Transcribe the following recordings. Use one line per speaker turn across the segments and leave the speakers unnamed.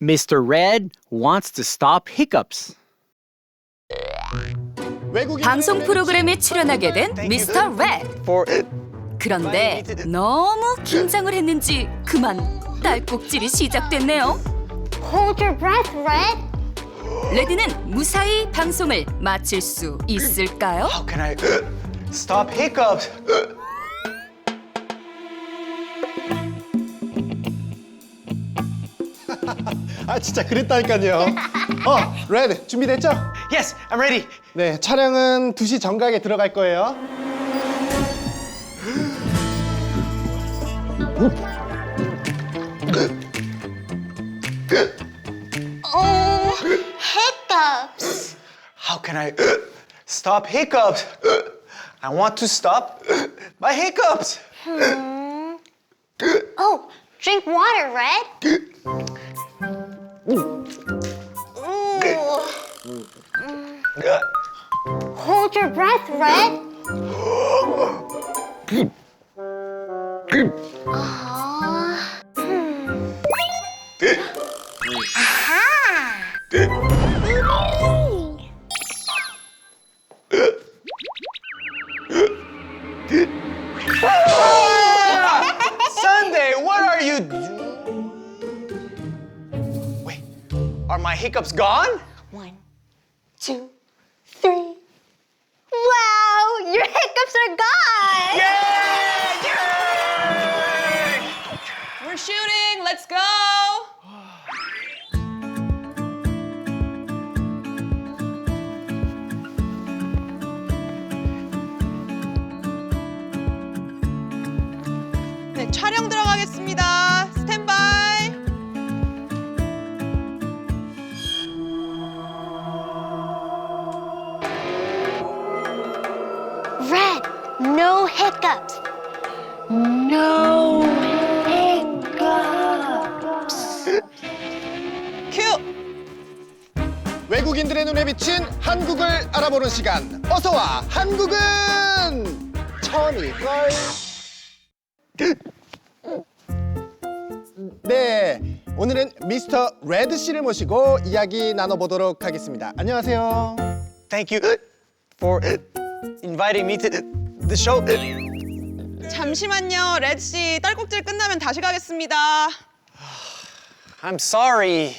Mr. Red wants to stop hiccups.
방송 프로그램에 출연하게 된 미스터 레드. 그런데 너무 긴장을 했는지 그만 딸꾹질이 시작됐네요.
Hold your breath, Red.
레드는 무사히 방송을 마칠 수 있을까요?
How can I stop hiccups?
아 진짜 그랬다니까요. 레드 준비됐죠?
Yes, I'm ready.
네, 촬영은 2시 정각에 들어갈 거예요.
Oh, hiccups.
How can I stop hiccups? I want to stop my hiccups.
Oh, drink water, Red. Hold your breath, Red.
Sunday, what are you Wait, are my hiccups gone?
1, 2, 3. Wow, your hiccups are gone.
We're shooting. Let's go. 네, 촬영 들어가겠습니다. 스탠바이.
Red, no hiccups. No hiccups.
큐.
외국인들의 눈에 비친 한국을 알아보는 시간. 어서 와, 한국은 처음일걸. 네, 오늘은 미스터 레드 씨를 모시고 이야기 나눠보도록 하겠습니다. 안녕하세요.
Thank you for inviting me to the show.
잠시만요, 레드 씨. 딸꾹질 끝나면 다시 가겠습니다.
I'm sorry.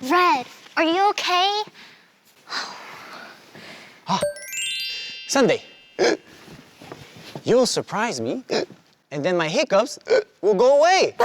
Red, are you okay?
Sunday, you'll surprise me, and then my hiccups will go away.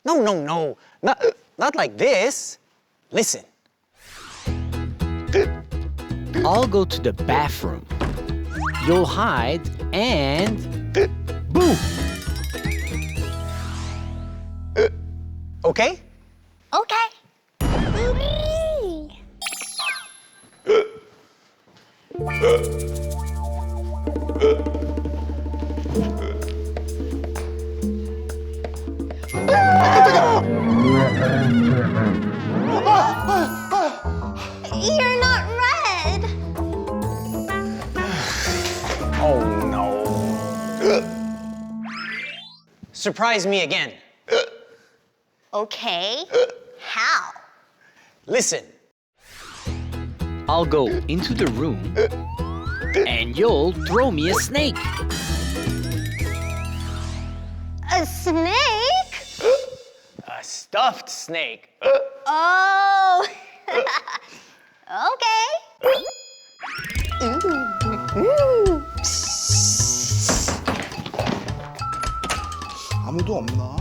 No, not like this. Listen.
I'll go to the bathroom. You'll hide and boom!
Okay?
Okay. You're not red.
Oh no. Surprise me again.
Okay. How?
Listen.
I'll go into the room and you'll throw me a snake.
A snake?
A stuffed snake.
Oh. Okay.
아무도 없나?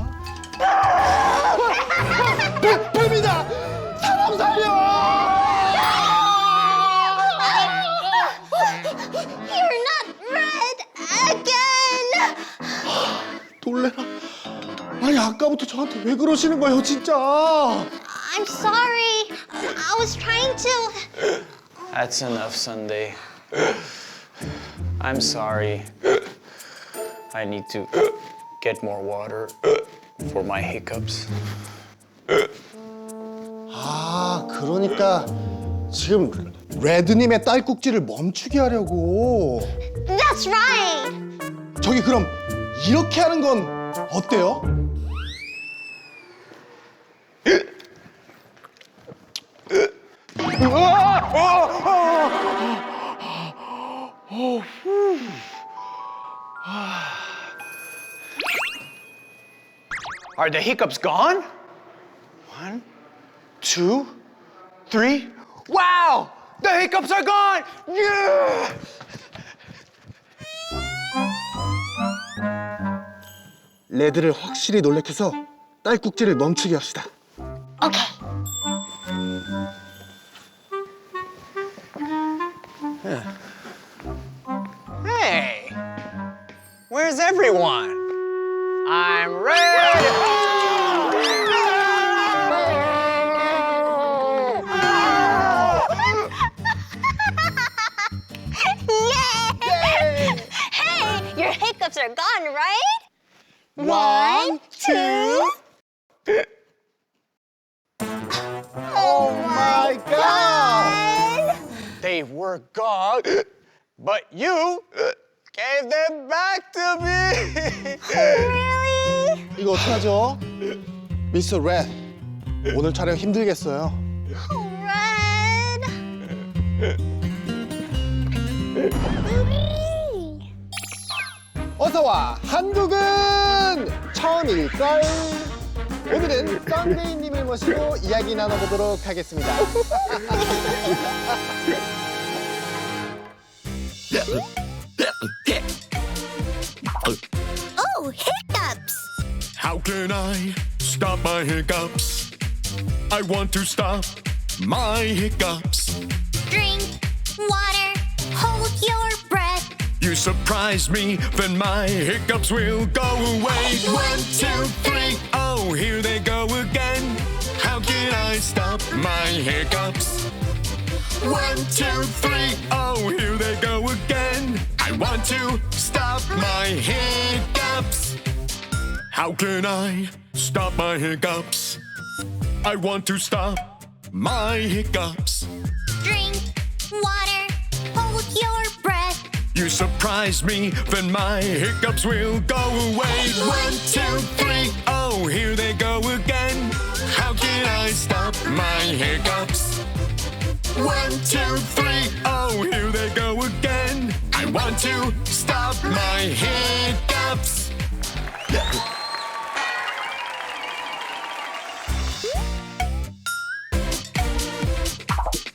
뱀이다! 사람 살려!
You're not red again.
놀래라. 아니 아까부터 저한테 왜 그러시는 거예요, 진짜?
I'm sorry. I was trying to.
That's enough, Sunday. I'm sorry. I need to get more water for my hiccups.
아, 그러니까 지금 레드님의 딸꾹질을 멈추게 하려고.
That's right.
저기 그럼 이렇게 하는 건 어때요?
Are the hiccups gone? 1, 2, 3. Wow! The hiccups are gone! Yeah!
레드를 확실히 놀래켜서 딸꾹질을 멈추게 합시다.
Okay.
Hey! Where's everyone? I'm ready!
Yay! Hey, your hiccups are gone, right?
1, 2. Oh my God!
They were gone, but you gave them back to me!
Really?
이거 어떡하죠? 미스터 레드, 오늘 촬영 힘들겠어요.
Red.
어서와, 한국은 처음일걸. 오늘은 썬데이님을 모시고 이야기 나눠보도록 하겠습니다.
Oh, hiccups!
How can I stop my hiccups? I want to stop my hiccups.
Drink water, hold your breath.
You surprise me, then my hiccups will go away. 1, 2, 3, oh, here they go again. How can I stop my hiccups? 1, 2, 3, oh, here they go again. I want to stop my hiccups. How can I stop my hiccups? I want to stop my hiccups.
Drink water, hold your breath.
You surprise me, then my hiccups will go away. 1, 2, 3, oh, here they go again. How can I stop my hiccups? 1, 2, 3, oh, here they go again. I want to stop my hiccups.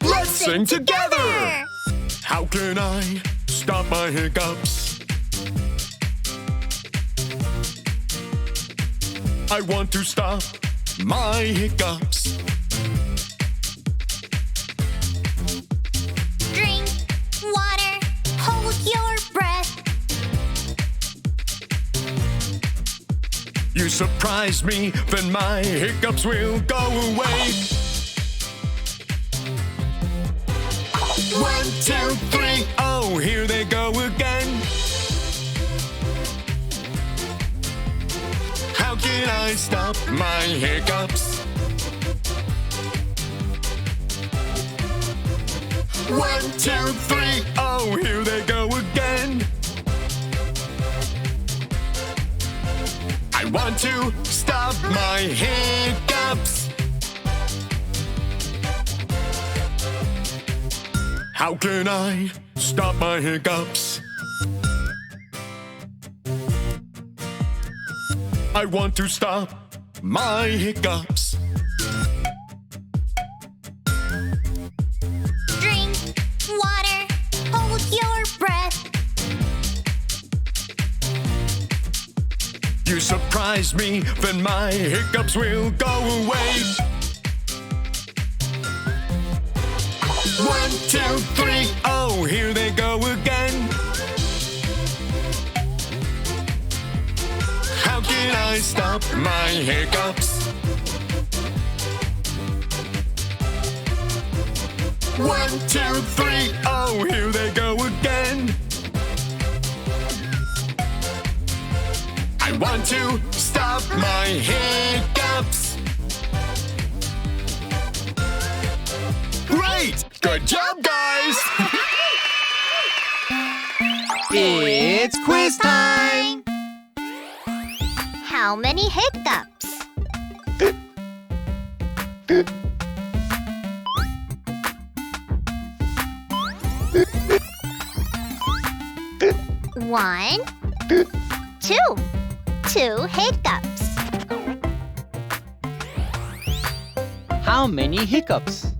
Let's sing together. How can I stop my hiccups? I want to stop my hiccups.
Drink water, hold your breath.
You surprise me, then my hiccups will go away. 1, 2, 3, oh, here they go again. How can I stop my hiccups? 1, 2, 3, oh, here they go again. I want to stop my hiccups. How can I stop my hiccups? I want to stop my hiccups.
Drink water, hold your breath.
You surprise me, then my hiccups will go away. 1, 2, 3, oh, here they go again. How can I stop my hiccups? 1, 2, 3, oh, here they go again. I want to stop my hiccups. Great! Good job, guys!
It's quiz time!
How many hiccups? 1, 2. 2 hiccups.
How many hiccups?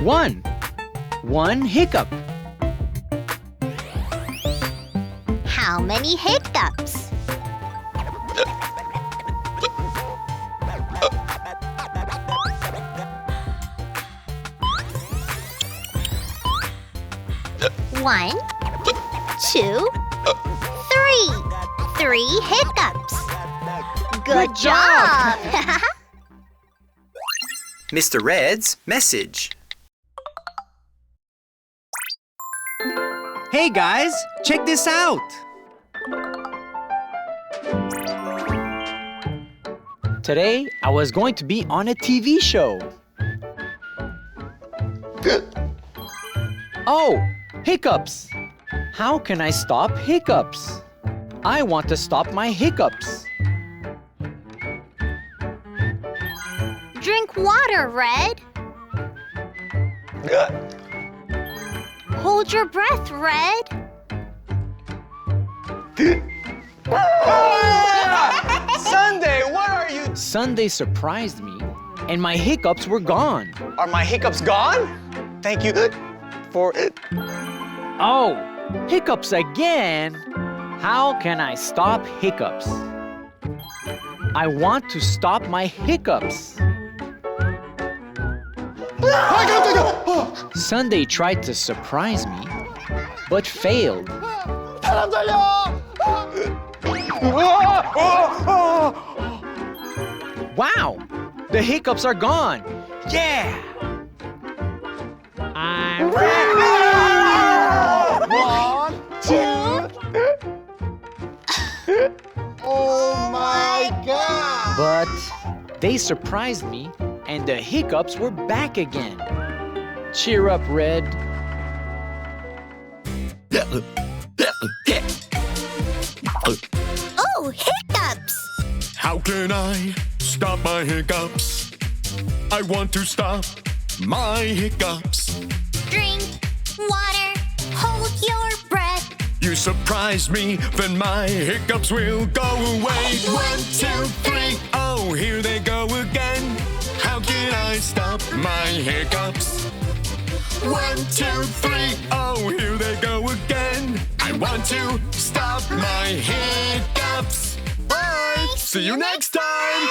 One hiccup.
How many hiccups? One, 2, 3. 3 hiccups. Good job!
Mr. Red's message.
Hey guys, check this out.
Today, I was going to be on a TV show. Oh, hiccups! How can I stop hiccups? I want to stop my hiccups.
Drink water, Red. Hold your breath, Red.
Sunday, what are you?
Sunday surprised me, and my hiccups were gone.
Are my hiccups gone? Thank you for it.
Oh, hiccups again? How can I stop hiccups? I want to stop my hiccups. Sunday tried to surprise me, but failed.
사람 살려!
Wow, the hiccups are gone. Yeah! I'm ready.
1, 2. Oh my God!
But they surprised me, and the hiccups were back again. Cheer up, Red.
Oh, hiccups!
How can I stop my hiccups? I want to stop my hiccups.
Drink water, hold your breath.
You surprise me, then my hiccups will go away. 1, 2, 3, oh, here they go again. How can I stop my hiccups? 1, 2, 3, oh, here they go again. I want to stop my hiccups. Bye! See you next time!